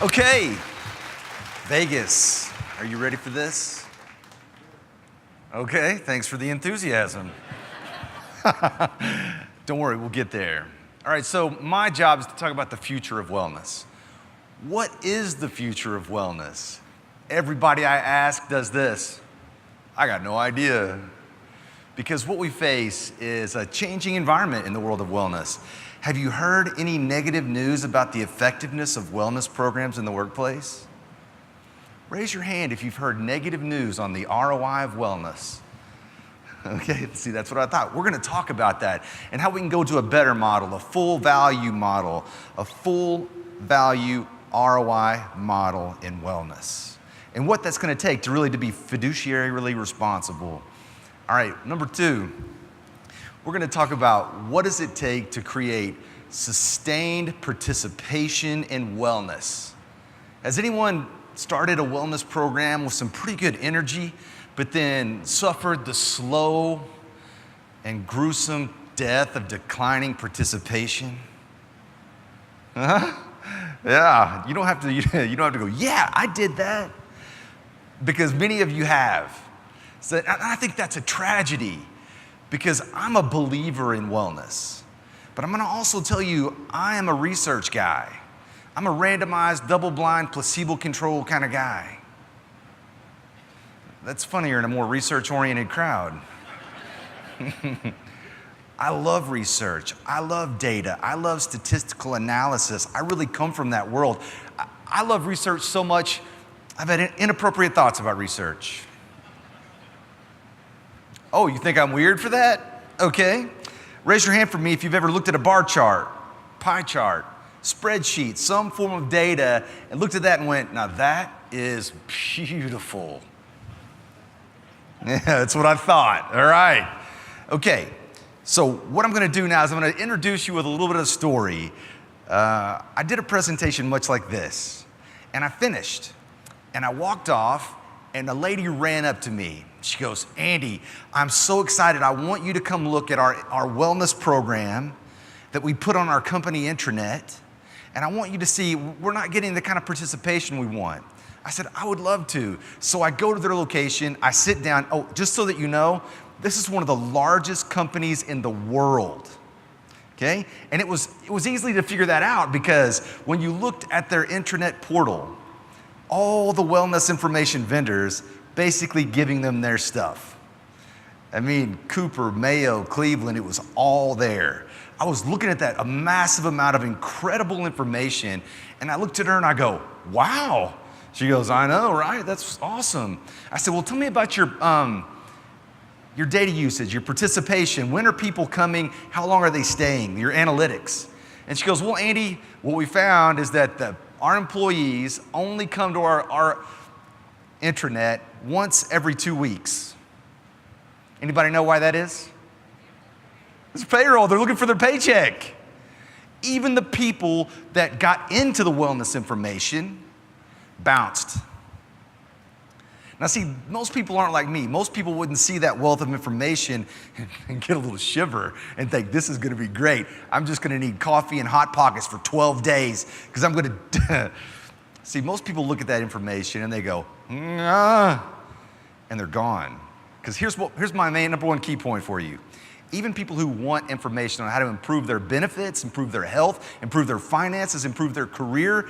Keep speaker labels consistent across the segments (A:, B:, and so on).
A: Okay, Vegas, are you ready for this? Okay, thanks for the enthusiasm. Don't worry, we'll get there. All right, so my job is to talk about the future of wellness. What is the future of wellness? Everybody I ask does this. I got no idea. Because what we face is a changing environment in the world of wellness. Have you heard any negative news about the effectiveness of wellness programs in the workplace? Raise your hand if you've heard negative news on the ROI of wellness. Okay, see, that's what I thought. We're gonna talk about that and how we can go to a better model, a full value model, a full value ROI model in wellness. And what that's gonna take to really to be fiduciarily responsible. All right, number 2, we're gonna talk about what does it take to create sustained participation in wellness. Has anyone started a wellness program with some pretty good energy, but then suffered the slow and gruesome death of declining participation? Yeah, you don't have to go, yeah, I did that. Because many of you have. So I think that's a tragedy because I'm a believer in wellness. But I'm gonna also tell you, I am a research guy. I'm a randomized, double-blind, placebo-controlled kind of guy. That's funnier in a more research-oriented crowd. I love research. I love data. I love statistical analysis. I really come from that world. I love research so much, I've had inappropriate thoughts about research. Oh, you think I'm weird for that? Okay. Raise your hand for me if you've ever looked at a bar chart, pie chart, spreadsheet, some form of data, and looked at that and went, now that is beautiful. Yeah, that's what I thought. All right. Okay. So what I'm going to do now is I'm going to introduce you with a little bit of a story. I did a presentation much like this, and I finished, and I walked off, and a lady ran up to me. She goes, Andy, I'm so excited. I want you to come look at our wellness program that we put on our company intranet. And I want you to see we're not getting the kind of participation we want. I said, I would love to. So I go to their location, I sit down. Oh, just so that you know, this is one of the largest companies in the world. Okay? And it was easy to figure that out because when you looked at their intranet portal, all the wellness information vendors basically giving them their stuff. I mean, Cooper, Mayo, Cleveland, it was all there. I was looking at that, a massive amount of incredible information, and I looked at her and I go, wow. She goes, I know, right? That's awesome. I said, well, tell me about your data usage, your participation. When are people coming? How long are they staying? Your analytics. And she goes, well, Andy, what we found is that our employees only come to our intranet once every 2 weeks. Anybody know why that is? It's payroll. They're looking for their paycheck. Even the people that got into the wellness information bounced. Now see, most people aren't like me. Most people wouldn't see that wealth of information and get a little shiver and think, this is gonna be great. I'm just gonna need coffee and Hot Pockets for 12 days because I'm gonna, see, most people look at that information and they go, and they're gone. Because here's my main number 1 key point for you. Even people who want information on how to improve their benefits, improve their health, improve their finances, improve their career,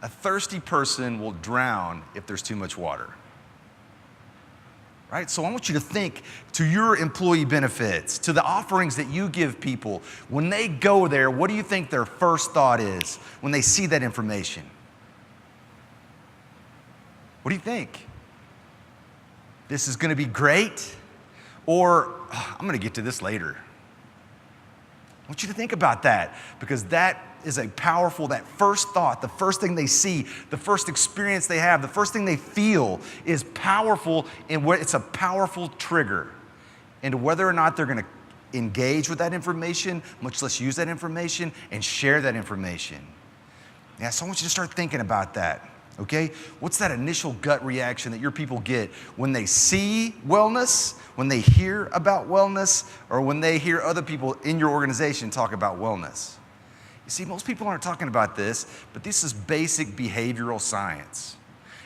A: a thirsty person will drown if there's too much water. Right? So I want you to think to your employee benefits, to the offerings that you give people. When they go there, what do you think their first thought is when they see that information? What do you think? This is gonna be great? Or, I'm gonna get to this later. I want you to think about that because that is a powerful, that first thought, the first thing they see, the first experience they have, the first thing they feel is powerful and it's a powerful trigger into whether or not they're gonna engage with that information, much less use that information and share that information. Yeah, so I want you to start thinking about that. Okay? What's that initial gut reaction that your people get when they see wellness, when they hear about wellness, or when they hear other people in your organization talk about wellness? You see, most people aren't talking about this, but this is basic behavioral science.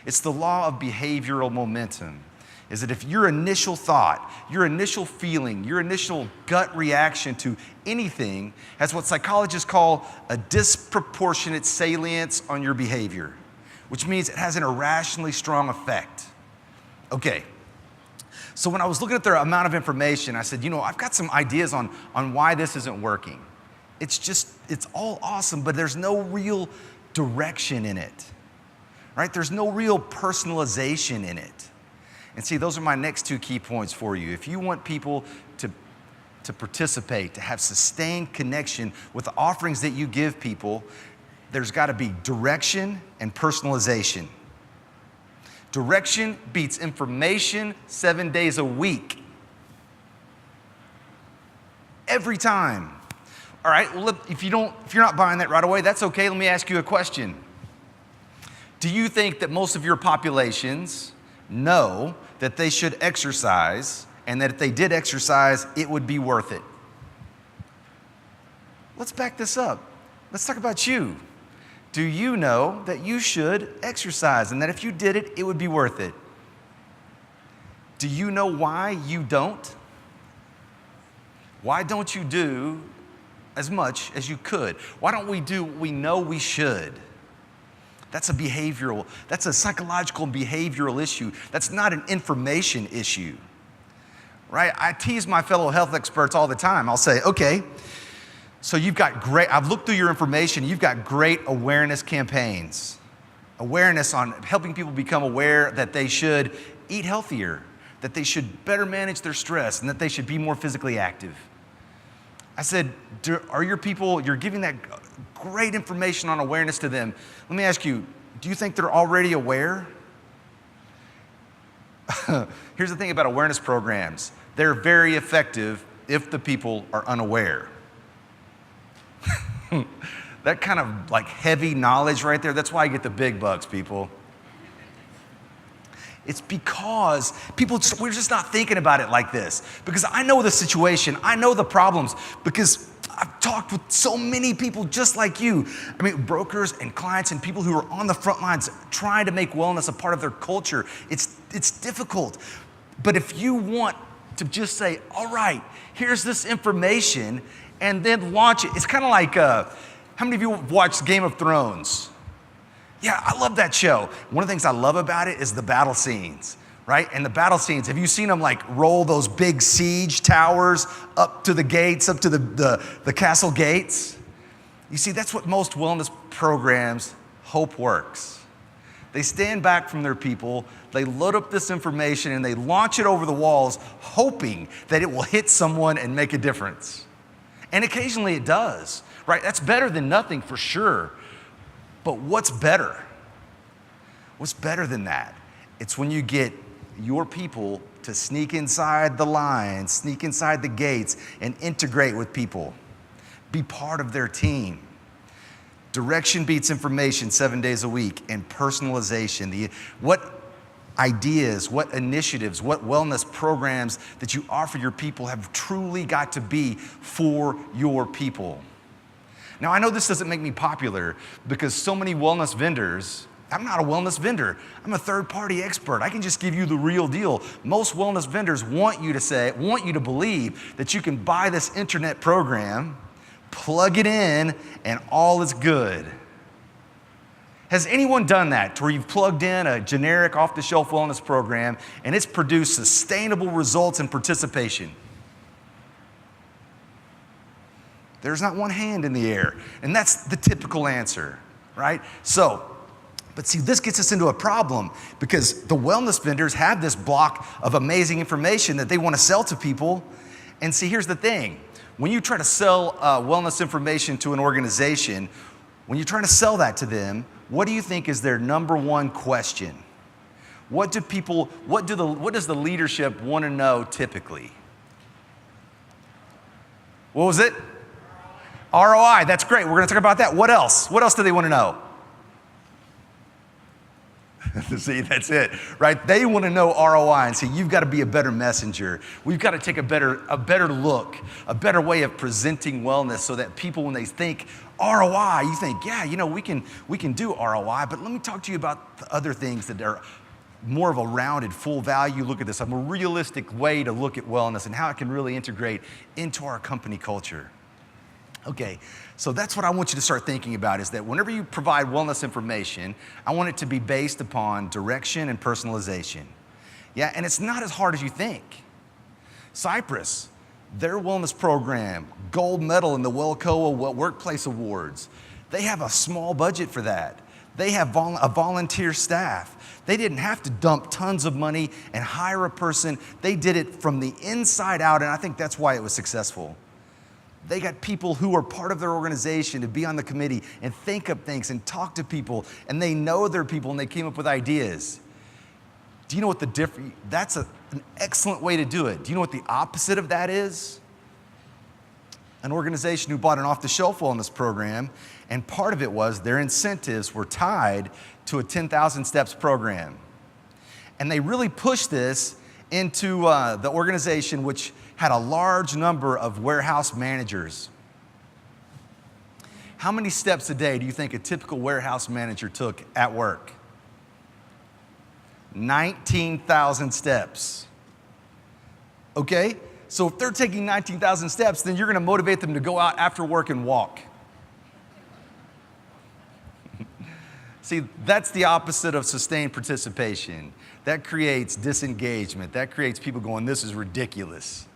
A: It's the law of behavioral momentum. Is that if your initial thought, your initial feeling, your initial gut reaction to anything has what psychologists call a disproportionate salience on your behavior, which means it has an irrationally strong effect. Okay, so when I was looking at the amount of information, I said, I've got some ideas on why this isn't working. It's all awesome, but there's no real direction in it, right? There's no real personalization in it. And see, those are my next two key points for you. If you want people to participate, to have sustained connection with the offerings that you give people, there's got to be direction and personalization. Direction beats information 7 days a week. Every time. All right, well, if you're not buying that right away, that's okay. Let me ask you a question. Do you think that most of your populations know that they should exercise, and that if they did exercise, it would be worth it? Let's back this up. Let's talk about you. Do you know that you should exercise, and that if you did it, it would be worth it? Do you know why you don't? Why don't you do as much as you could? Why don't we do what we know we should? That's a psychological and behavioral issue. That's not an information issue, right? I tease my fellow health experts all the time. I'll say, okay, so I've looked through your information, you've got great awareness campaigns. Awareness on helping people become aware that they should eat healthier, that they should better manage their stress, and that they should be more physically active. I said, are your people, you're giving that great information on awareness to them. Let me ask you, do you think they're already aware? Here's the thing about awareness programs. They're very effective if the people are unaware. That kind of like heavy knowledge right there, that's why I get the big bucks, people. It's because we're just not thinking about it like this. Because I know the situation, I know the problems, because I've talked with so many people just like you. I mean, brokers and clients and people who are on the front lines trying to make wellness a part of their culture. It's difficult. But if you want to just say, all right, here's this information, and then launch it. It's kind of like, how many of you have watched Game of Thrones? Yeah, I love that show. One of the things I love about it is the battle scenes, right? And the battle scenes, have you seen them like roll those big siege towers up to the gates, up to the castle gates? You see, that's what most wellness programs hope works. They stand back from their people, they load up this information, and they launch it over the walls, hoping that it will hit someone and make a difference. And occasionally it does, right? That's better than nothing for sure. But what's better? What's better than that? It's when you get your people to sneak inside the lines, sneak inside the gates, and integrate with people. Be part of their team. Direction beats information 7 days a week, and personalization. What ideas, what initiatives, what wellness programs that you offer your people have truly got to be for your people. Now, I know this doesn't make me popular because so many wellness vendors, I'm not a wellness vendor. I'm a third-party expert. I can just give you the real deal. Most wellness vendors want you to believe that you can buy this internet program, plug it in, and all is good. Has anyone done that to where you've plugged in a generic off-the-shelf wellness program and it's produced sustainable results and participation? There's not one hand in the air. And that's the typical answer, right? But see, this gets us into a problem because the wellness vendors have this block of amazing information that they want to sell to people. And see, here's the thing. When you try to sell wellness information to an organization, when you're trying to sell that to them, what do you think is their number one question? What does the leadership want to know typically? What was it? ROI, that's great. We're going to talk about that. What else? What else do they want to know? See, that's it, right? They want to know ROI and say, you've got to be a better messenger. We've got to take a better look, a better way of presenting wellness so that people, when they think ROI, you think, yeah, we can do ROI, but let me talk to you about the other things that are more of a rounded, full value look at this, a more realistic way to look at wellness and how it can really integrate into our company culture. Okay, so that's what I want you to start thinking about, is that whenever you provide wellness information, I want it to be based upon direction and personalization. Yeah, and it's not as hard as you think. Cypress, their wellness program, gold medal in the WellCoa Workplace Awards. They have a small budget for that. They have a volunteer staff. They didn't have to dump tons of money and hire a person. They did it from the inside out, and I think that's why it was successful. They got people who are part of their organization to be on the committee and think up things and talk to people, and they know their people, and they came up with ideas. Do you know what the difference? That's an excellent way to do it. Do you know what the opposite of that is? An organization who bought an off-the-shelf wellness program, and part of it was their incentives were tied to a 10,000 steps program. And they really pushed this into the organization, which had a large number of warehouse managers. How many steps a day do you think a typical warehouse manager took at work? 19,000 steps. Okay? So if they're taking 19,000 steps, then you're going to motivate them to go out after work and walk. See, that's the opposite of sustained participation. That creates disengagement. That creates people going, this is ridiculous,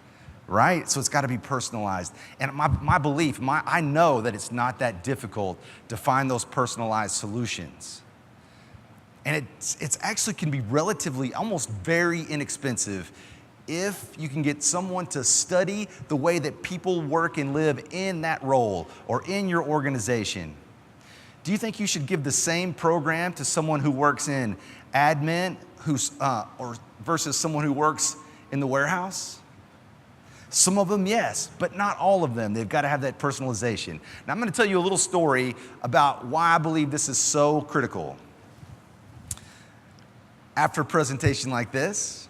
A: right? So it's got to be personalized. And my belief, I know that it's not that difficult to find those personalized solutions. And it's actually can be relatively, almost very inexpensive if you can get someone to study the way that people work and live in that role or in your organization. Do you think you should give the same program to someone who works in admin or versus someone who works in the warehouse? Some of them, yes, but not all of them. They've got to have that personalization. Now, I'm going to tell you a little story about why I believe this is so critical. After a presentation like this,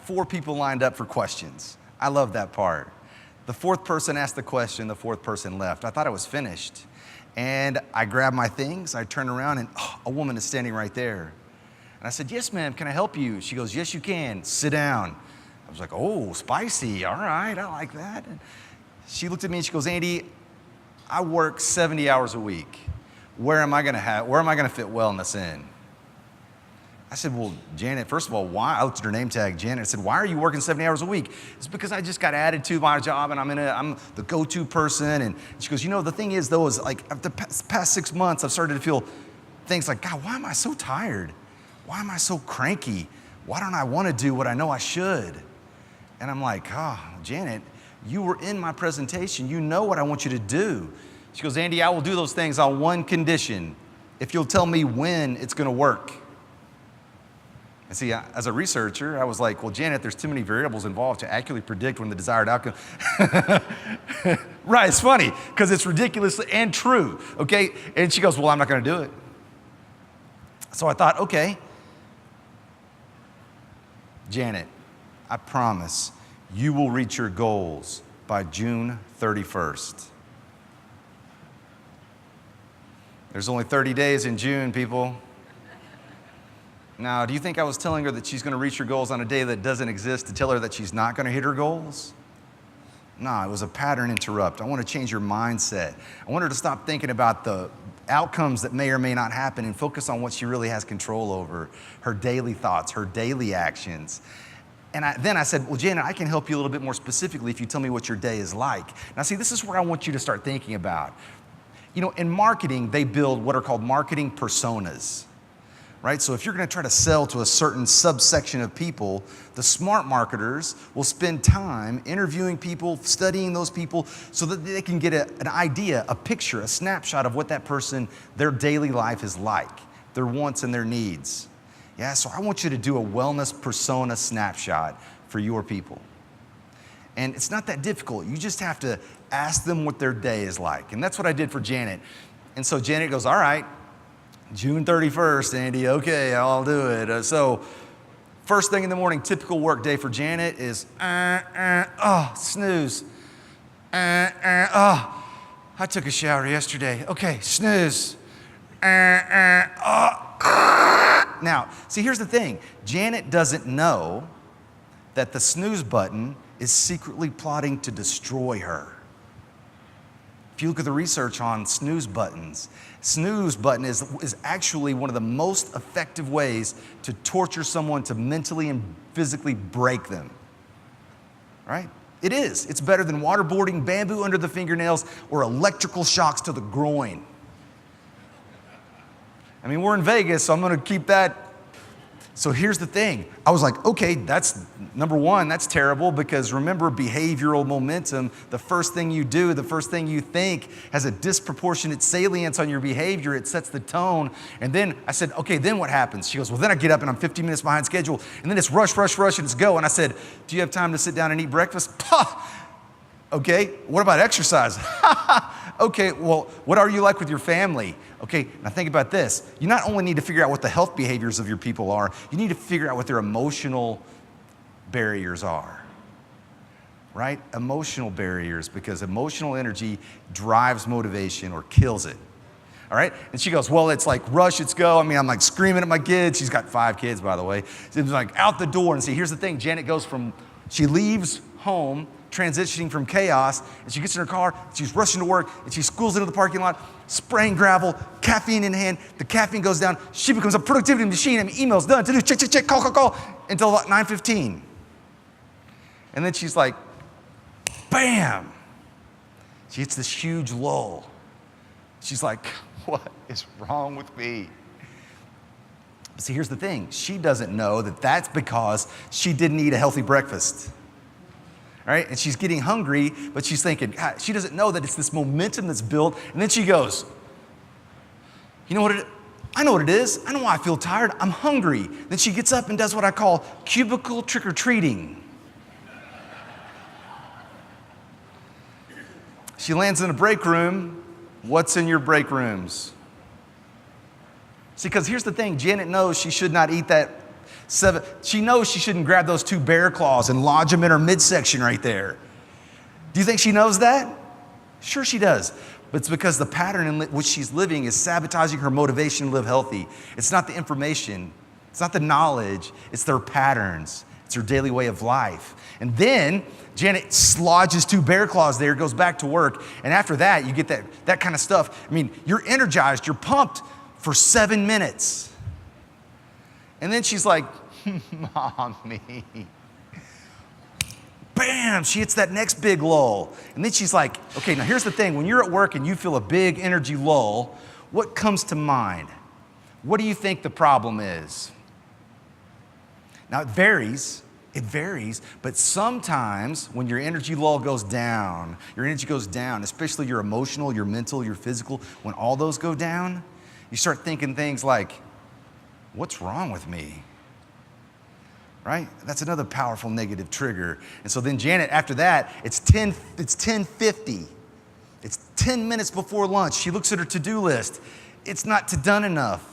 A: 4 people lined up for questions. I love that part. The 4th person asked the question, the 4th person left. I thought I was finished. And I grabbed my things, I turned around, and a woman is standing right there. And I said, yes, ma'am, can I help you? She goes, yes, you can. Sit down. I was like, oh, spicy. All right, I like that. And she looked at me and she goes, Andy, I work 70 hours a week. Where am I going to fit wellness in? I said, well, Janet, first of all, why? I looked at her name tag, Janet. I said, why are you working 70 hours a week? It's because I just got added to my job and I'm the go-to person. And she goes, the thing is though, is like the past 6 months, I've started to feel things like, God, why am I so tired? Why am I so cranky? Why don't I want to do what I know I should? And I'm like, Janet, you were in my presentation. You know what I want you to do. She goes, Andy, I will do those things on one condition. If you'll tell me when it's going to work. And see, as a researcher, I was like, well, Janet, there's too many variables involved to accurately predict when the desired outcome. Right, it's funny, because it's ridiculous and true, okay? And she goes, well, I'm not going to do it. So I thought, okay, Janet, I promise you will reach your goals by June 31st. There's only 30 days in June, people. Now, do you think I was telling her that she's going to reach her goals on a day that doesn't exist to tell her that she's not going to hit her goals? No, it was a pattern interrupt. I want to change your mindset. I want her to stop thinking about the outcomes that may or may not happen and focus on what she really has control over, her daily thoughts, her daily actions. And then I said, well, Janet, I can help you a little bit more specifically if you tell me what your day is like. Now, see, this is where I want you to start thinking about. In marketing, they build what are called marketing personas. Right? So if you're going to try to sell to a certain subsection of people, the smart marketers will spend time interviewing people, studying those people so that they can get an idea, a picture, a snapshot of what that person, their daily life is like, their wants and their needs. Yeah, so I want you to do a wellness persona snapshot for your people. And it's not that difficult. You just have to ask them what their day is like. And that's what I did for Janet. And so Janet goes, all right, June 31st, Andy. Okay, I'll do it. So first thing in the morning, typical work day for Janet is, snooze. I took a shower yesterday. Okay, snooze. Now, see, here's the thing. Janet doesn't know that the snooze button is secretly plotting to destroy her. If you look at the research on snooze button is actually one of the most effective ways to torture someone, to mentally and physically break them. Right? It is. It's better than waterboarding, bamboo under the fingernails, or electrical shocks to the groin. I mean, we're in Vegas, so I'm going to keep that. So here's the thing. I was like, okay, that's number one, that's terrible, because remember, behavioral momentum, the first thing you do, the first thing you think has a disproportionate salience on your behavior. It sets the tone. And then I said, okay, then what happens? She goes, well, then I get up and I'm 15 minutes behind schedule. And then it's rush, rush, rush, and it's go. And I said, do you have time to sit down and eat breakfast? Okay, what about exercise? Okay, well, what are you like with your family? Okay, now think about this. You not only need to figure out what the health behaviors of your people are, you need to figure out what their emotional barriers are, right? Emotional barriers, because emotional energy drives motivation or kills it, all right? And she goes, well, it's like rush, it's go. I mean, I'm like screaming at my kids. She's got 5 kids, by the way. She's like out the door. And see, here's the thing. Janet goes she leaves home, transitioning from chaos, and she gets in her car, she's rushing to work, and she schools into the parking lot, spraying gravel, caffeine in hand. The caffeine goes down. She becomes a productivity machine. I mean, emails done, to do, check, check, check, call, call, call, until about 9:15. And then she's like, bam! She hits this huge lull. She's like, what is wrong with me? See, here's the thing. She doesn't know that that's because she didn't eat a healthy breakfast. Right? And she's getting hungry, but she's thinking, God, she doesn't know that it's this momentum that's built. And then she goes, you know what I know what it is. I know why I feel tired. I'm hungry. Then she gets up and does what I call cubicle trick-or-treating. She lands in a break room. What's in your break rooms? See, because here's the thing. Janet knows she should not eat that. She knows she shouldn't grab those 2 bear claws and lodge them in her midsection right there. Do you think she knows that? Sure she does. But it's because the pattern in which she's living is sabotaging her motivation to live healthy. It's not the information. It's not the knowledge. It's their patterns. It's her daily way of life. And then Janet lodges 2 bear claws there, goes back to work. And after that, you get that kind of stuff. I mean, you're energized. You're pumped for 7 minutes. And then she's like, Mommy. Bam, she hits that next big lull. And then she's like, okay, now here's the thing. When you're at work and you feel a big energy lull, what comes to mind? What do you think the problem is? Now it varies, but sometimes when your energy lull goes down, especially your emotional, your mental, your physical, when all those go down, you start thinking things like, what's wrong with me? Right? That's another powerful negative trigger. And so then Janet, after that, it's 10:50. It's 10 minutes before lunch. She looks at her to-do list. It's not done enough.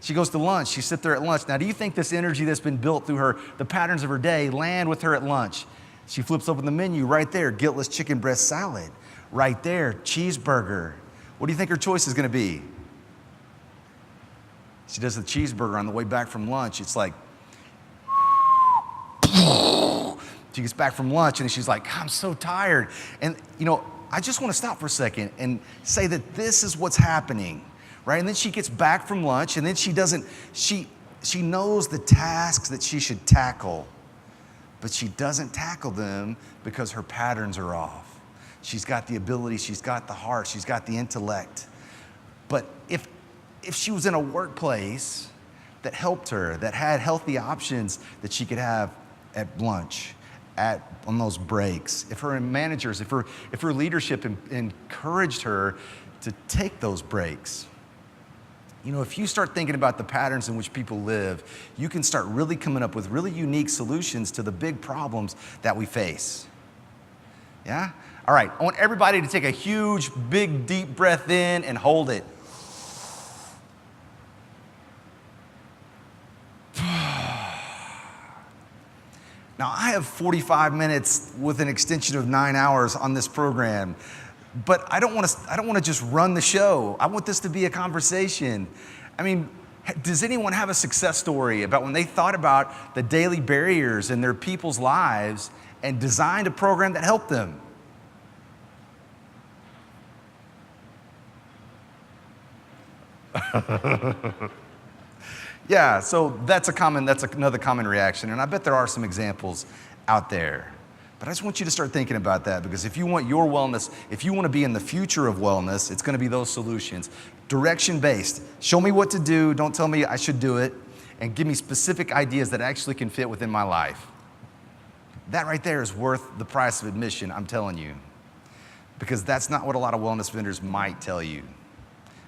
A: She goes to lunch. She sits there at lunch. Now, do you think this energy that's been built through the patterns of her day, land with her at lunch? She flips open the menu right there, guiltless chicken breast salad. Right there, cheeseburger. What do you think her choice is going to be? She does the cheeseburger on the way back from lunch. It's like, she gets back from lunch and she's like, I'm so tired. And, I just want to stop for a second and say that this is what's happening, right? And then she gets back from lunch and then she knows the tasks that she should tackle, but she doesn't tackle them because her patterns are off. She's got the ability, she's got the heart, she's got the intellect. But if she was in a workplace that helped her, that had healthy options that she could have at lunch, on those breaks, if her managers, if her leadership encouraged her to take those breaks, if you start thinking about the patterns in which people live, you can start really coming up with really unique solutions to the big problems that we face. Yeah? All right, I want everybody to take a huge, big, deep breath in and hold it. Now, I have 45 minutes with an extension of 9 hours on this program, but I don't want to just run the show. I want this to be a conversation. I mean, does anyone have a success story about when they thought about the daily barriers in their people's lives and designed a program that helped them? Yeah, so that's another common reaction, and I bet there are some examples out there. But I just want you to start thinking about that, because if you want your wellness, if you want to be in the future of wellness, it's going to be those solutions. Direction-based. Show me what to do, don't tell me I should do it, and give me specific ideas that actually can fit within my life. That right there is worth the price of admission, I'm telling you. Because that's not what a lot of wellness vendors might tell you.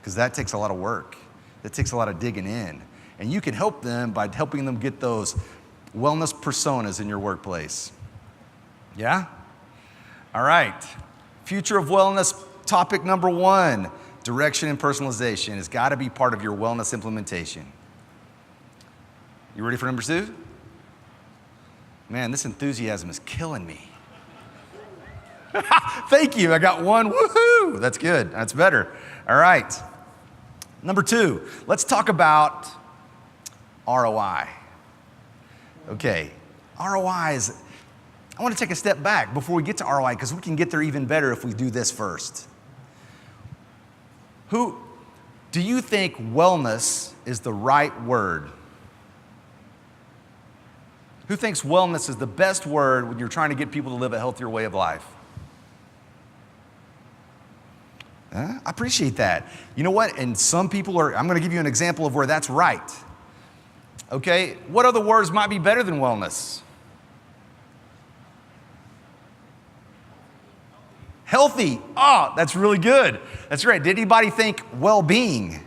A: Because that takes a lot of work. That takes a lot of digging in. And you can help them by helping them get those wellness personas in your workplace. Yeah? All right. Future of wellness, topic number 1, direction and personalization has got to be part of your wellness implementation. You ready for number 2? Man, this enthusiasm is killing me. Thank you. I got one. Woohoo! That's good. That's better. All right. Number 2, let's talk about ROI. Okay. ROI is, I want to take a step back before we get to ROI, because we can get there even better if we do this first. Do you think wellness is the right word? Who thinks wellness is the best word when you're trying to get people to live a healthier way of life? I appreciate that. You know what? And some people I'm going to give you an example of where that's right. Okay, what other words might be better than wellness? Healthy. Oh, that's really good. That's right. Did anybody think well-being?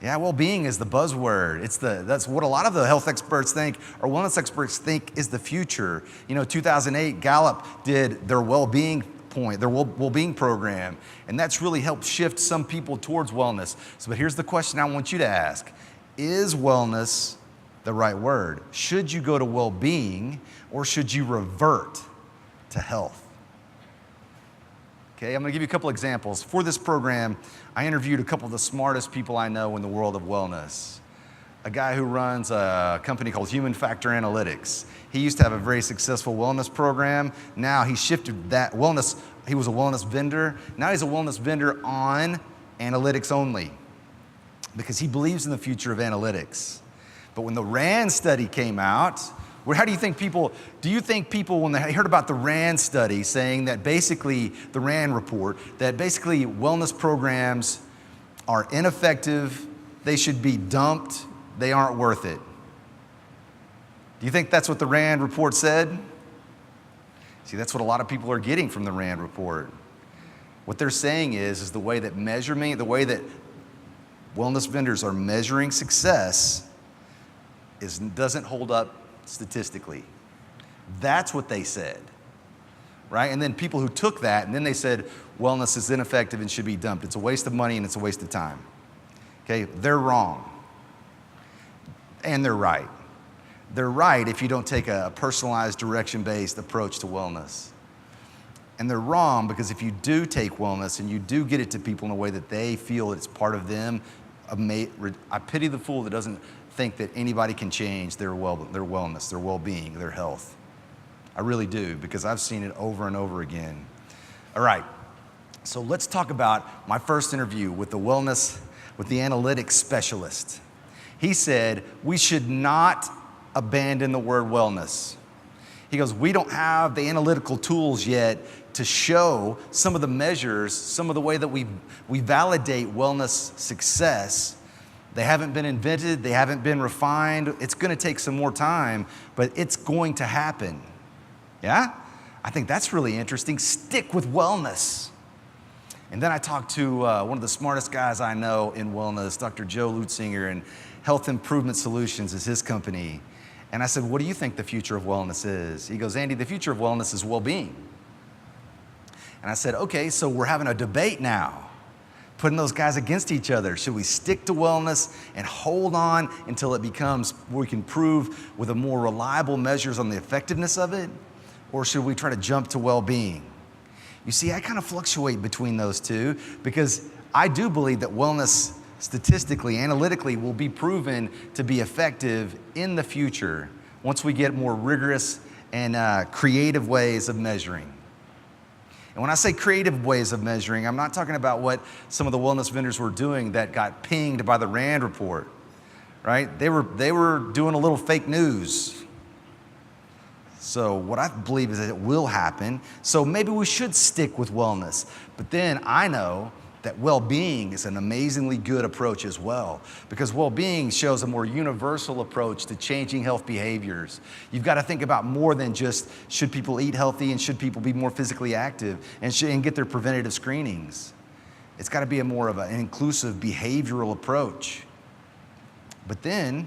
A: Yeah, well-being is the buzzword. That's what a lot of the health experts think, or wellness experts think, is the future. 2008, Gallup did their well-being program, and that's really helped shift some people towards wellness. But here's the question I want you to ask. Is wellness the right word? Should you go to well-being, or should you revert to health? Okay, I'm going to give you a couple examples. For this program, I interviewed a couple of the smartest people I know in the world of wellness. A guy who runs a company called Human Factor Analytics. He used to have a very successful wellness program. Now he shifted that wellness. He was a wellness vendor. Now he's a wellness vendor on analytics only, because he believes in the future of analytics. But when the RAND study came out, do you think people, when they heard about the RAND study saying that basically, the RAND report, that basically wellness programs are ineffective, they should be dumped, they aren't worth it? Do you think that's what the RAND report said? See, that's what a lot of people are getting from the RAND report. What they're saying is the way that wellness vendors are measuring success doesn't hold up statistically. That's what they said, right? And then people who took that, and then they said wellness is ineffective and should be dumped. It's a waste of money and it's a waste of time. Okay, they're wrong. And they're right. They're right if you don't take a personalized, direction-based approach to wellness. And they're wrong because if you do take wellness and you do get it to people in a way that they feel it's part of them, I pity the fool that doesn't think that anybody can change their wellness, their well-being, their health. I really do, because I've seen it over and over again. All right, so let's talk about my first interview with the analytics specialist. He said we should not abandon the word wellness. He goes, we don't have the analytical tools yet to show some of the measures, some of the way that we validate wellness success. They haven't been invented, they haven't been refined. It's going to take some more time, but it's going to happen. Yeah? I think that's really interesting. Stick with wellness. And then I talked to one of the smartest guys I know in wellness, Dr. Joe Lutzinger, and Health Improvement Solutions is his company. And I said, what do you think the future of wellness is? He goes, Andy, the future of wellness is well-being. And I said, okay, so we're having a debate now. putting those guys against each other? Should we stick to wellness and hold on until it becomes where we can prove with a more reliable measures on the effectiveness of it? Or should we try to jump to well-being? You see, I kind of fluctuate between those two because I do believe that wellness statistically, analytically, will be proven to be effective in the future once we get more rigorous and creative ways of measuring. And when I say creative ways of measuring, I'm not talking about what some of the wellness vendors were doing that got pinged by the Rand report, right? They were doing a little fake news. So what I believe is that it will happen. So maybe we should stick with wellness. But then I know that well-being is an amazingly good approach as well, because well-being shows a more universal approach to changing health behaviors. You've got to think about more than just should people eat healthy and should people be more physically active and get their preventative screenings. It's got to be a more of an inclusive behavioral approach. But then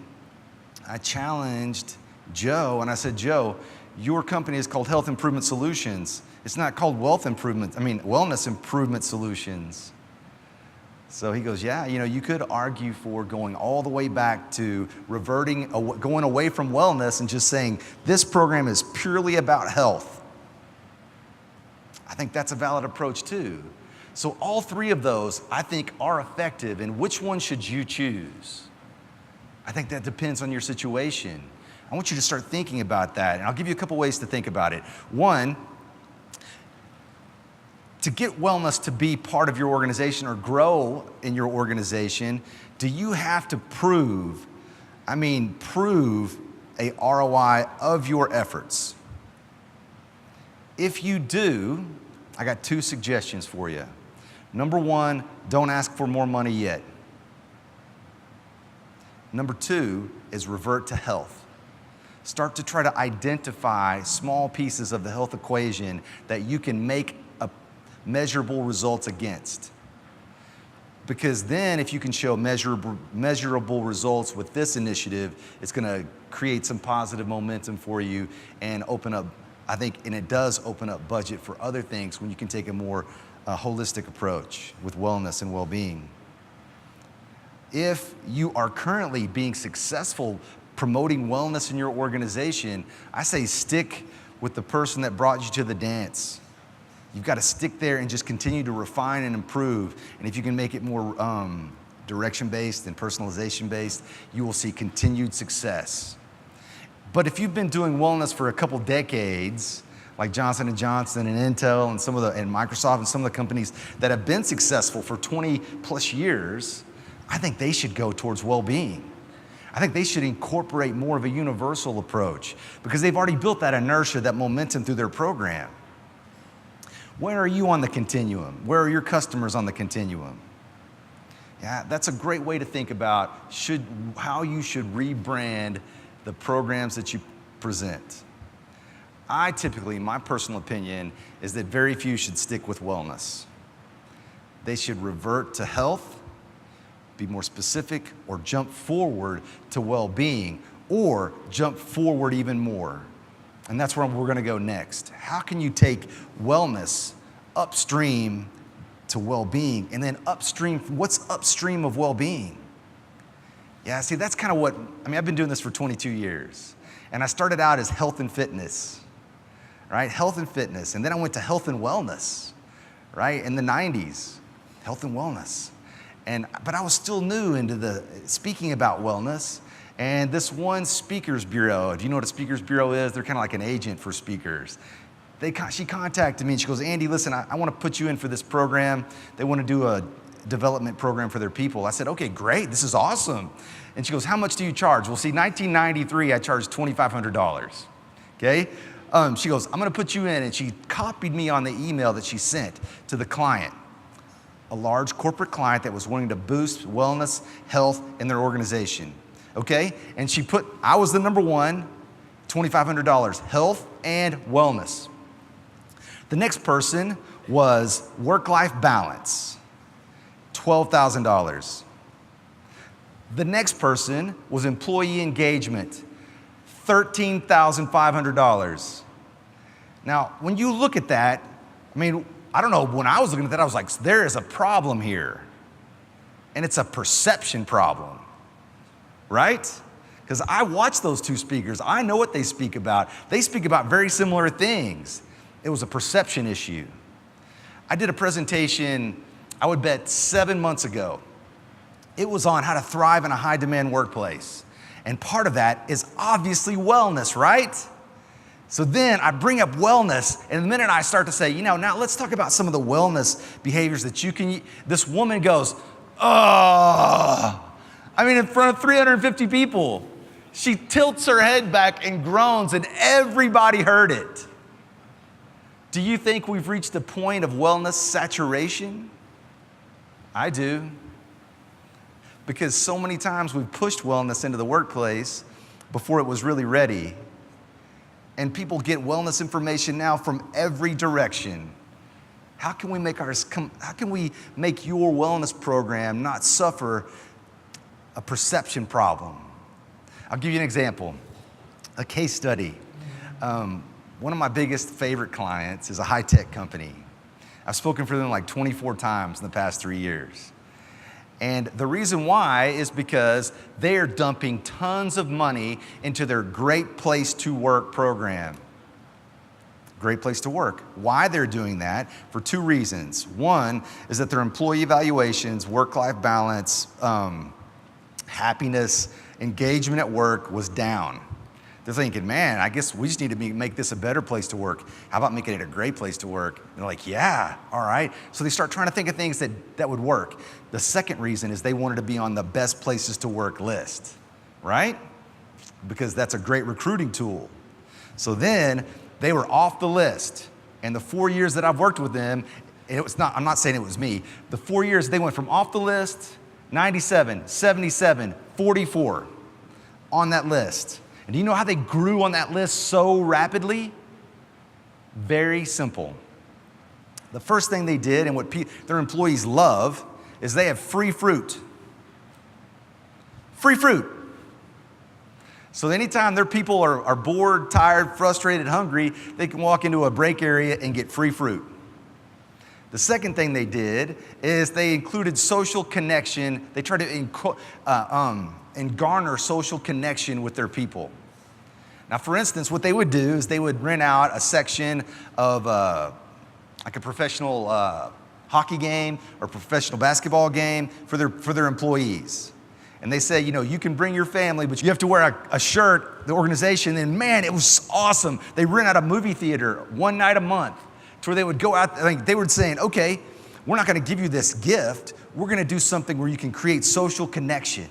A: I challenged Joe and I said, Joe, your company is called Health Improvement Solutions. It's not called Wellness Improvement Solutions. So he goes, yeah, you could argue for going all the way back to going away from wellness and just saying this program is purely about health. I think that's a valid approach too. So all three of those, I think, are effective. And which one should you choose? I think that depends on your situation. I want you to start thinking about that. And I'll give you a couple ways to think about it. One, to get wellness to be part of your organization or grow in your organization, do you have to prove a ROI of your efforts? If you do, I got two suggestions for you. Number one, don't ask for more money yet. Number two is revert to health. Start to try to identify small pieces of the health equation that you can make measurable results against. Because then if you can show measurable results with this initiative, it's going to create some positive momentum for you and open up, and it does open up budget for other things when you can take a more holistic approach with wellness and well-being. If you are currently being successful promoting wellness in your organization, I say stick with the person that brought you to the dance. You've got to stick there and just continue to refine and improve. And if you can make it more direction-based and personalization-based, you will see continued success. But if you've been doing wellness for a couple decades, like Johnson & Johnson and Intel and Microsoft and some of the companies that have been successful for 20 plus years, I think they should go towards well-being. I think they should incorporate more of a universal approach because they've already built that inertia, that momentum through their program. Where are you on the continuum? Where are your customers on the continuum? Yeah, that's a great way to think about how you should rebrand the programs that you present. My personal opinion is that very few should stick with wellness. They should revert to health, be more specific, or jump forward to well-being, or jump forward even more. And that's where we're going to go next. How can you take wellness upstream to well-being? And then what's upstream of well-being? Yeah, see, that's kind of I've been doing this for 22 years. And I started out as health and fitness, right? Health and fitness. And then I went to health and wellness, right? In the 90s, health and wellness. But I was still new into speaking about wellness. And this one speakers bureau, do you know what a speakers bureau is? They're kind of like an agent for speakers. She contacted me and she goes, Andy, listen, I want to put you in for this program. They want to do a development program for their people. I said, okay, great, this is awesome. And she goes, how much do you charge? Well, see, 1993, I charged $2,500, okay? She goes, I'm going to put you in, and she copied me on the email that she sent to the client, a large corporate client that was wanting to boost wellness, health in their organization. Okay? And I was the number one, $2,500, health and wellness. The next person was work-life balance, $12,000. The next person was employee engagement, $13,500. Now, when you look at that, I don't know, when I was looking at that, I was like, there is a problem here. And it's a perception problem, right? Because I watch those two speakers. I know what they speak about. They speak about very similar things. It was a perception issue. I did a presentation, I would bet 7 months ago. It was on how to thrive in a high demand workplace. And part of that is obviously wellness, right? So then I bring up wellness, and the minute I start to say, now let's talk about some of the wellness behaviors that you can, this woman goes, oh, in front of 350 people. She tilts her head back and groans, and everybody heard it. Do you think we've reached the point of wellness saturation? I do. Because so many times we've pushed wellness into the workplace before it was really ready. And people get wellness information now from every direction. How can we make your wellness program not suffer a perception problem? I'll give you an example, a case study. One of my biggest favorite clients is a high-tech company. I've spoken for them like 24 times in the past 3 years. And the reason why is because they are dumping tons of money into their Great Place to Work program. Great Place to Work. Why they're doing that? For two reasons. One is that their employee evaluations, work-life balance, happiness, engagement at work was down. They're thinking, man, I guess we just need to make this a better place to work. How about making it a great place to work? And they're like, yeah, all right. So they start trying to think of things that would work. The second reason is they wanted to be on the best places to work list, right? Because that's a great recruiting tool. So then they were off the list. And the 4 years that I've worked with them, I'm not saying it was me, the 4 years they went from off the list, 97, 77, 44 on that list. And do you know how they grew on that list so rapidly? Very simple. The first thing they did, and what their employees love, is they have free fruit. Free fruit. So anytime their people are bored, tired, frustrated, hungry, they can walk into a break area and get free fruit. The second thing they did is they included social connection. They tried to and garner social connection with their people. Now, for instance, what they would do is they would rent out a section of like a professional hockey game or professional basketball game for their employees. And they say, you can bring your family, but you have to wear a shirt, the organization. And man, it was awesome. They rent out a movie theater one night a month to where they would go out. They were saying, okay, we're not going to give you this gift. We're going to do something where you can create social connection.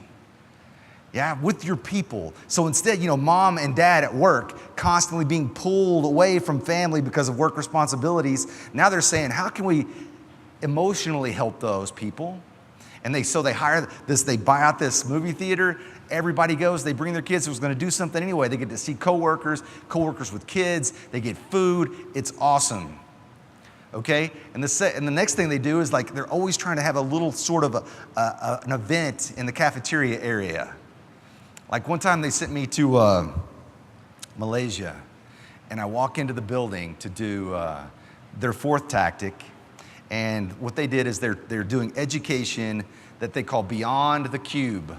A: Yeah, with your people. So instead, mom and dad at work constantly being pulled away from family because of work responsibilities. Now they're saying, how can we emotionally help those people? And they hire this, they buy out this movie theater. Everybody goes, they bring their kids who's going to do something anyway. They get to see coworkers with kids. They get food. It's awesome. Okay, and the next thing they do is they're always trying to have a little sort of an event in the cafeteria area. Like one time they sent me to Malaysia, and I walk into the building to do their fourth tactic, and what they did is they're doing education that they call Beyond the Cube,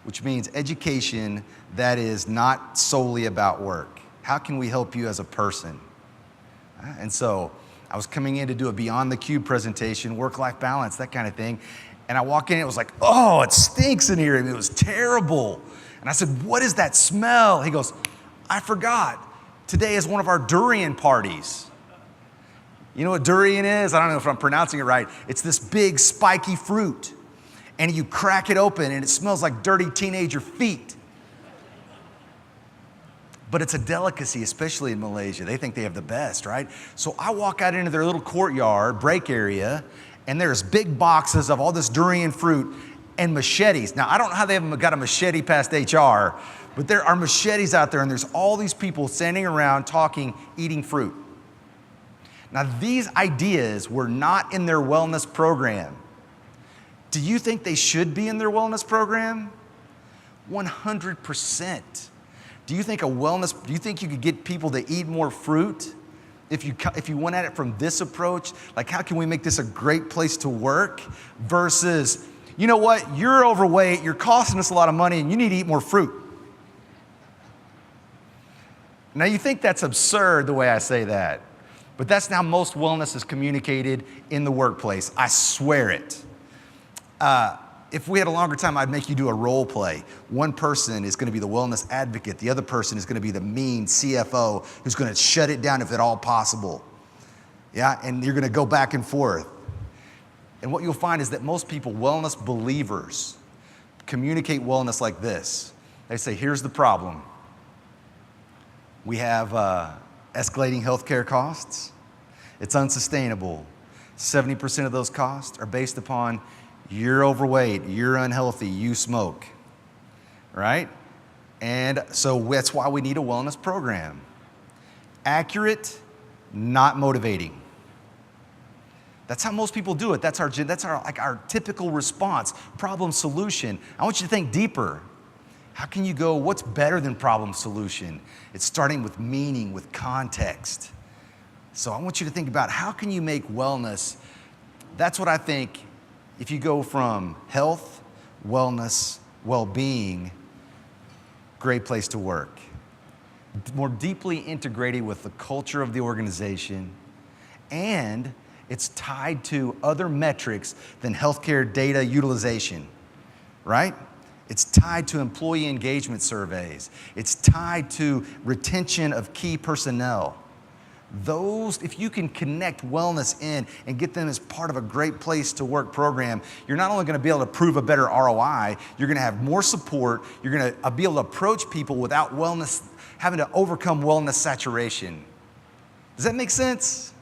A: which means education that is not solely about work. How can we help you as a person? And so I was coming in to do a Beyond the Cube presentation, work-life balance, that kind of thing. And I walk in, it was like, oh, it stinks in here. It was terrible. And I said, what is that smell? He goes, I forgot. Today is one of our durian parties. You know what durian is? I don't know if I'm pronouncing it right. It's this big spiky fruit. And you crack it open and it smells like dirty teenager feet. But it's a delicacy, especially in Malaysia. They think they have the best, right? So I walk out into their little courtyard, break area, and there's big boxes of all this durian fruit and machetes. Now, I don't know how they haven't got a machete past HR, but there are machetes out there, and there's all these people standing around talking, eating fruit. Now, these ideas were not in their wellness program. Do you think they should be in their wellness program? 100%. Do you think you could get people to eat more fruit if you went at it from this approach? Like, how can we make this a great place to work versus you know what, you're overweight, you're costing us a lot of money, and you need to eat more fruit. Now you think that's absurd the way I say that, but that's how most wellness is communicated in the workplace. I swear it. If we had a longer time, I'd make you do a role play. One person is going to be the wellness advocate. The other person is going to be the mean CFO who's going to shut it down if at all possible. Yeah, and you're going to go back and forth. And what you'll find is that most people, wellness believers, communicate wellness like this. They say, here's the problem. We have escalating healthcare costs. It's unsustainable. 70% of those costs are based upon you're overweight, you're unhealthy, you smoke, right? And so that's why we need a wellness program. Accurate, not motivating. That's how most people do it. That's our typical response, problem solution. I want you to think deeper. How can you go, what's better than problem solution? It's starting with meaning, with context. So I want you to think about how can you make wellness, that's what I think, if you go from health, wellness, well-being, great place to work. More deeply integrated with the culture of the organization, and it's tied to other metrics than healthcare data utilization, right? It's tied to employee engagement surveys. It's tied to retention of key personnel. Those, if you can connect wellness in and get them as part of a great place to work program, you're not only going to be able to prove a better ROI, you're going to have more support, you're going to be able to approach people without wellness, having to overcome wellness saturation. Does that make sense?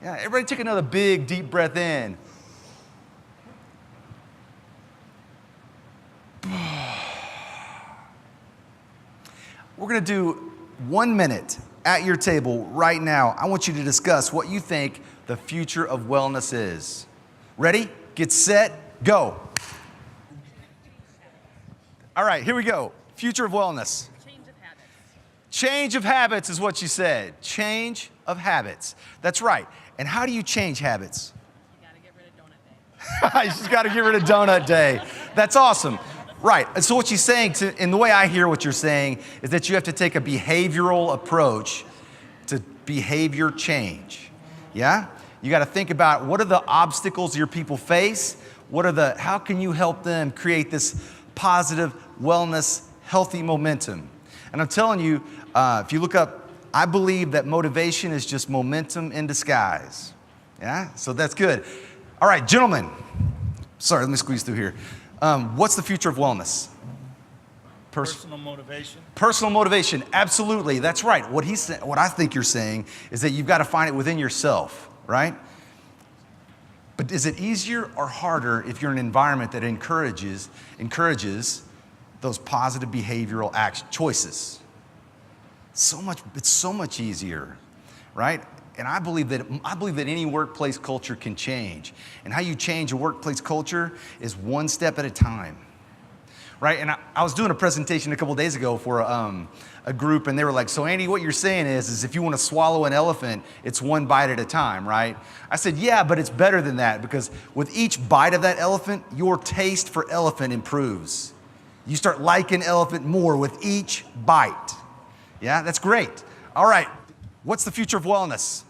A: Yeah, everybody take another big, deep breath in. We're going to do 1 minute at your table right now. I want you to discuss what you think the future of wellness is. Ready? Get set, go. All right, here we go. Future of wellness.
B: Change of habits.
A: Change of habits is what you said. Change of habits. That's right. And how do you change habits?
B: You gotta get rid of donut day.
A: You just got to get rid of donut day. That's awesome. Right. And so what she's saying, and the way I hear what you're saying, is that you have to take a behavioral approach to behavior change. Yeah? You got to think about what are the obstacles your people face? How can you help them create this positive wellness, healthy momentum? And I'm telling you, if you look up, I believe that motivation is just momentum in disguise. Yeah? So that's good. All right, gentlemen. Sorry, let me squeeze through here. What's the future of wellness?
C: Personal motivation.
A: Personal motivation, absolutely. That's right. What I think you're saying is that you've got to find it within yourself, right? But is it easier or harder if you're in an environment that encourages those positive behavioral choices? It's so much easier, right? And I believe that any workplace culture can change. And how you change a workplace culture is one step at a time, right? And I was doing a presentation a couple days ago for a group, and they were like, so Andy, what you're saying is if you want to swallow an elephant, it's one bite at a time, right? I said, yeah, but it's better than that, because with each bite of that elephant, your taste for elephant improves. You start liking elephant more with each bite. Yeah, that's great. All right. What's the future of wellness?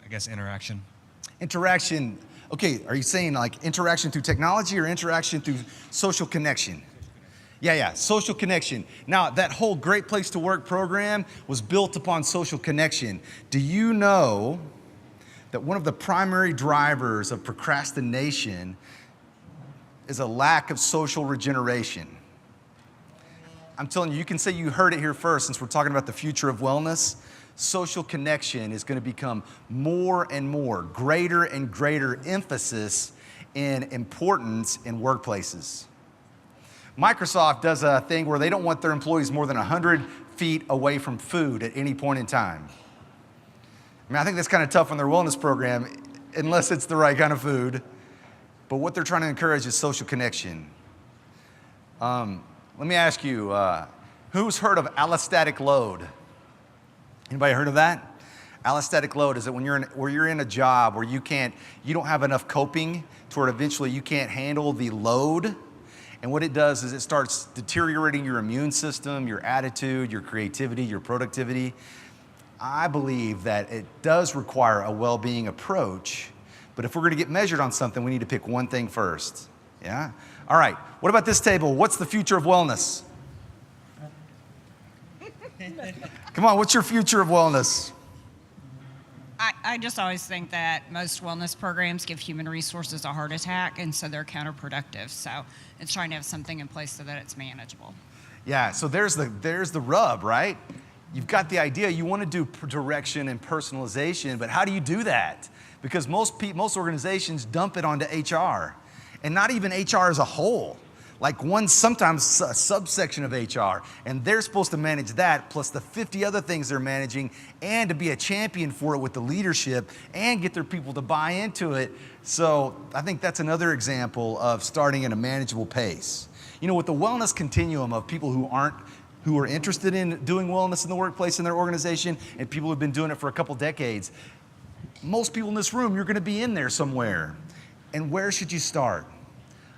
D: I guess interaction.
A: Interaction. Okay, are you saying like interaction through technology or interaction through social connection? Yeah, social connection. Now, that whole Great Place to Work program was built upon social connection. Do you know that one of the primary drivers of procrastination is a lack of social regeneration? I'm telling you, you can say you heard it here first since we're talking about the future of wellness. Social connection is going to become more and more, greater and greater emphasis in importance in workplaces. Microsoft does a thing where they don't want their employees more than 100 feet away from food at any point in time. I mean, I think that's kind of tough on their wellness program, unless it's the right kind of food. But what they're trying to encourage is social connection. Let me ask you, who's heard of allostatic load? Anybody heard of that? Allostatic load is that when you're in a job where you don't have enough coping to where eventually you can't handle the load. And what it does is it starts deteriorating your immune system, your attitude, your creativity, your productivity. I believe that it does require a well-being approach, but if we're going to get measured on something, we need to pick one thing first. Yeah? All right. What about this table? What's the future of wellness? Come on, what's your future of wellness?
E: I just always think that most wellness programs give human resources a heart attack, and so they're counterproductive. So it's trying to have something in place so that it's manageable.
A: Yeah, so there's the rub, right? You've got the idea, you want to do direction and personalization, but how do you do that? Because most organizations dump it onto HR, and not even HR as a whole. Like sometimes a subsection of HR, and they're supposed to manage that, plus the 50 other things they're managing, and to be a champion for it with the leadership, and get their people to buy into it. So I think that's another example of starting at a manageable pace. You know, with the wellness continuum of people who are interested in doing wellness in the workplace in their organization, and people who've been doing it for a couple decades, most people in this room, you're gonna be in there somewhere. And where should you start?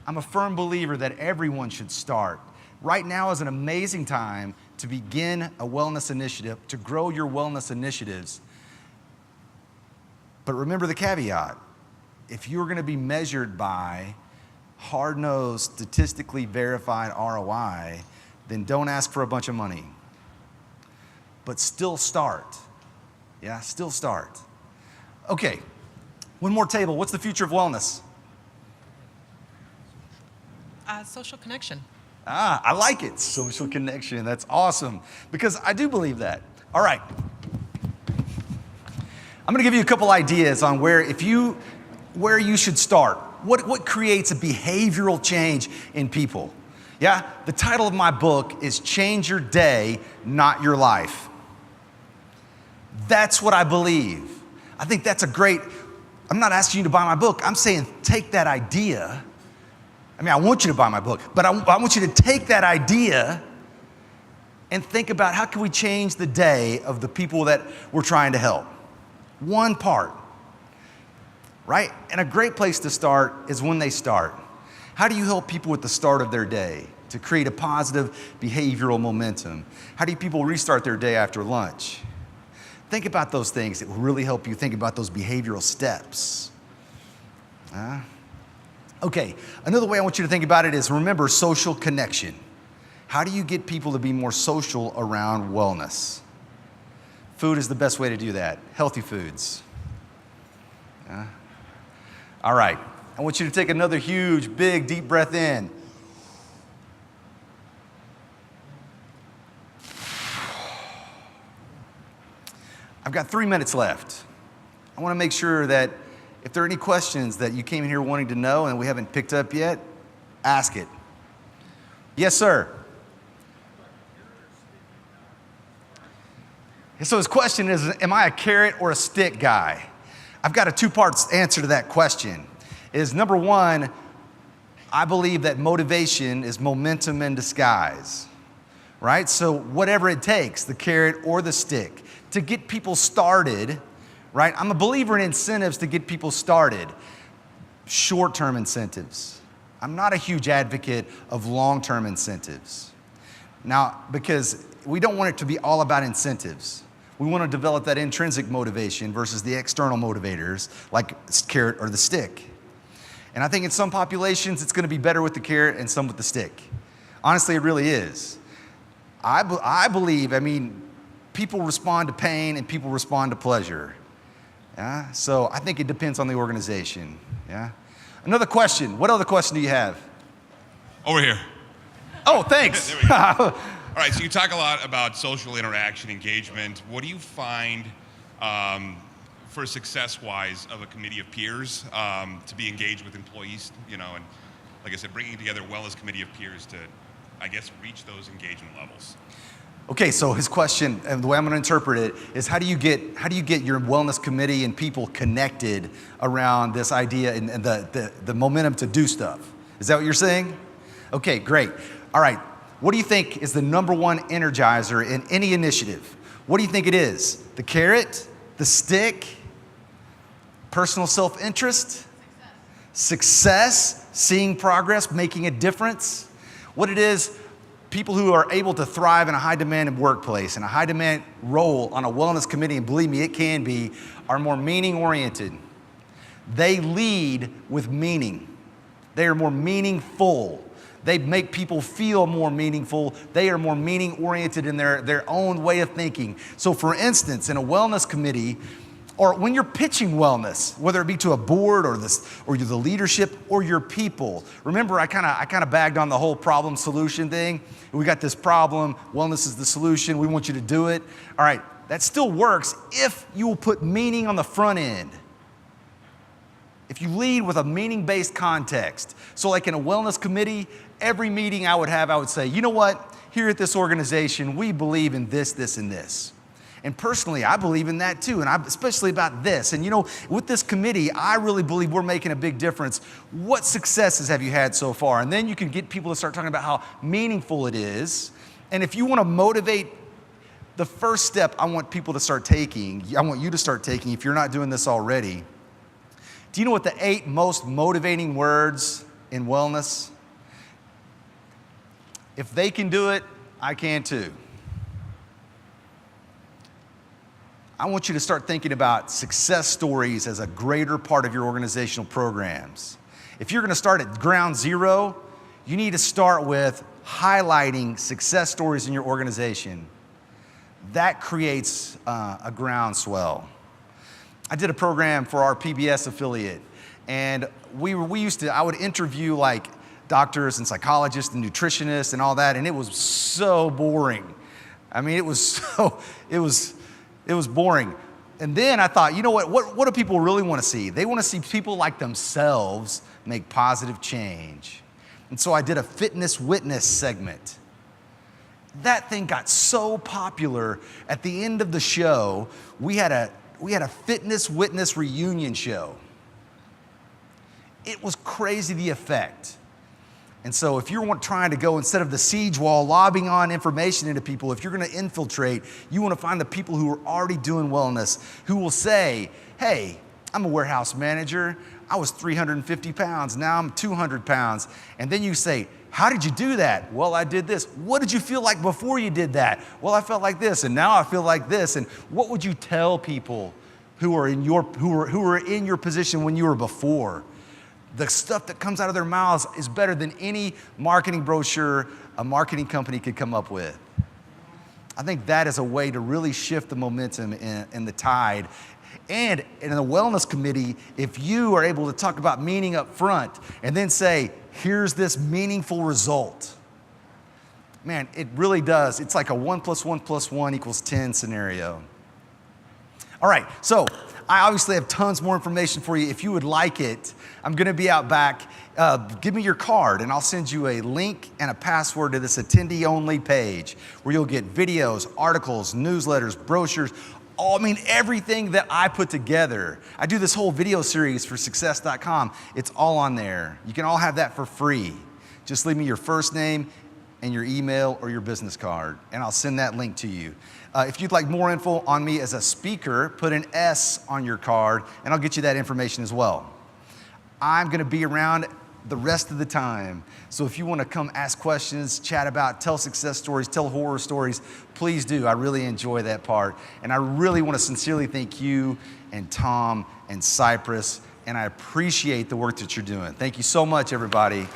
A: I'm a firm believer that everyone should start. Right now is an amazing time to begin a wellness initiative, to grow your wellness initiatives. But remember the caveat. If you're going to be measured by hard-nosed, statistically verified ROI, then don't ask for a bunch of money. But still start. Yeah, still start. Okay, one more table. What's the future of wellness?
B: Social connection.
A: I like it. Social connection. That's awesome. Because I do believe that. All right. I'm going to give you a couple ideas on where you should start. What creates a behavioral change in people? Yeah? The title of my book is Change Your Day, Not Your Life. That's what I believe. I think that's I'm not asking you to buy my book. I'm saying take that idea. I mean, I want you to buy my book, but I want you to take that idea and think about how can we change the day of the people that we're trying to help. One part, right? And a great place to start is when they start. How do you help people with the start of their day to create a positive behavioral momentum? How do people restart their day after lunch? Think about those things that will really help you think about those behavioral steps. Okay, another way I want you to think about it is remember social connection. How do you get people to be more social around wellness? Food is the best way to do that. Healthy foods. All right, I want you to take another huge, big, deep breath in. I've got 3 minutes left. I want to make sure that if there are any questions that you came in here wanting to know and we haven't picked up yet, ask it. Yes, sir. So his question is, am I a carrot or a stick guy? I've got a two-part answer to that question. Is number one, I believe that motivation is momentum in disguise, right? So whatever it takes, the carrot or the stick, to get people started, right? I'm a believer in incentives to get people started. Short-term incentives. I'm not a huge advocate of long-term incentives. Now, because we don't want it to be all about incentives. We want to develop that intrinsic motivation versus the external motivators, like carrot or the stick. And I think in some populations, it's going to be better with the carrot and some with the stick. Honestly, it really is. I believe, people respond to pain and people respond to pleasure. Yeah? So I think it depends on the organization. Yeah? Another question. What other question do you have?
F: Over here.
A: Oh, thanks.
F: There we go. All right, so you talk a lot about social interaction, engagement. What do you find for success-wise of a committee of peers to be engaged with employees, and like I said, bringing together a wellness committee of peers to, I guess, reach those engagement levels?
A: Okay, so his question, and the way I'm going to interpret it, is how do you get your wellness committee and people connected around this idea and the momentum to do stuff? Is that what you're saying? Okay, great. All right, what do you think is the number one energizer in any initiative? What do you think it is? The carrot, The stick, personal self-interest, success, seeing progress, making a difference. What it is, people who are able to thrive in a high demand workplace, in a high demand role on a wellness committee, and believe me, it can be, are more meaning oriented. They lead with meaning. They are more meaningful. They make people feel more meaningful. They are more meaning oriented in their own way of thinking. So for instance, in a wellness committee, or when you're pitching wellness, whether it be to a board or the leadership or your people. Remember, I kind of bagged on the whole problem solution thing. We got this problem, wellness is the solution, we want you to do it. All right, that still works if you will put meaning on the front end. If you lead with a meaning-based context. So like in a wellness committee, every meeting I would say, you know what? Here at this organization, we believe in this, this, and this. And personally, I believe in that too, and especially about this. And you know, with this committee, I really believe we're making a big difference. What successes have you had so far? And then you can get people to start talking about how meaningful it is. And if you want to motivate, the first step I want people to start taking, I want you to start taking if you're not doing this already. Do you know what the 8 most motivating words in wellness? If they can do it, I can too. I want you to start thinking about success stories as a greater part of your organizational programs. If you're going to start at ground zero, you need to start with highlighting success stories in your organization. That creates a groundswell. I did a program for our PBS affiliate, and I would interview like doctors and psychologists and nutritionists and all that, and it was so boring. I mean, it was boring. And then I thought, you know what do people really want to see? They want to see people like themselves make positive change. And so I did a fitness witness segment. That thing got so popular. At the end of the show, we had a fitness witness reunion show. It was crazy, the effect. And so if you're trying to go, instead of the siege wall, lobbing on information into people, if you're going to infiltrate, you want to find the people who are already doing wellness, who will say, hey, I'm a warehouse manager. I was 350 pounds. Now I'm 200 pounds. And then you say, how did you do that? Well, I did this. What did you feel like before you did that? Well, I felt like this, and now I feel like this. And what would you tell people who are in your position when you were before? The stuff that comes out of their mouths is better than any marketing brochure a marketing company could come up with. I think that is a way to really shift the momentum in the tide. And in a wellness committee, if you are able to talk about meaning up front and then say, here's this meaningful result, man, it really does. It's like a 1 + 1 + 1 = 10 scenario. All right, so I obviously have tons more information for you. If you would like it, I'm going to be out back. Give me your card, and I'll send you a link and a password to this attendee-only page where you'll get videos, articles, newsletters, brochures, everything that I put together. I do this whole video series for success.com. It's all on there. You can all have that for free. Just leave me your first name and your email or your business card, and I'll send that link to you. If you'd like more info on me as a speaker, put an S on your card, and I'll get you that information as well. I'm going to be around the rest of the time. So if you want to come ask questions, chat about, tell success stories, tell horror stories, please do. I really enjoy that part. And I really want to sincerely thank you and Tom and Cypress, and I appreciate the work that you're doing. Thank you so much, everybody.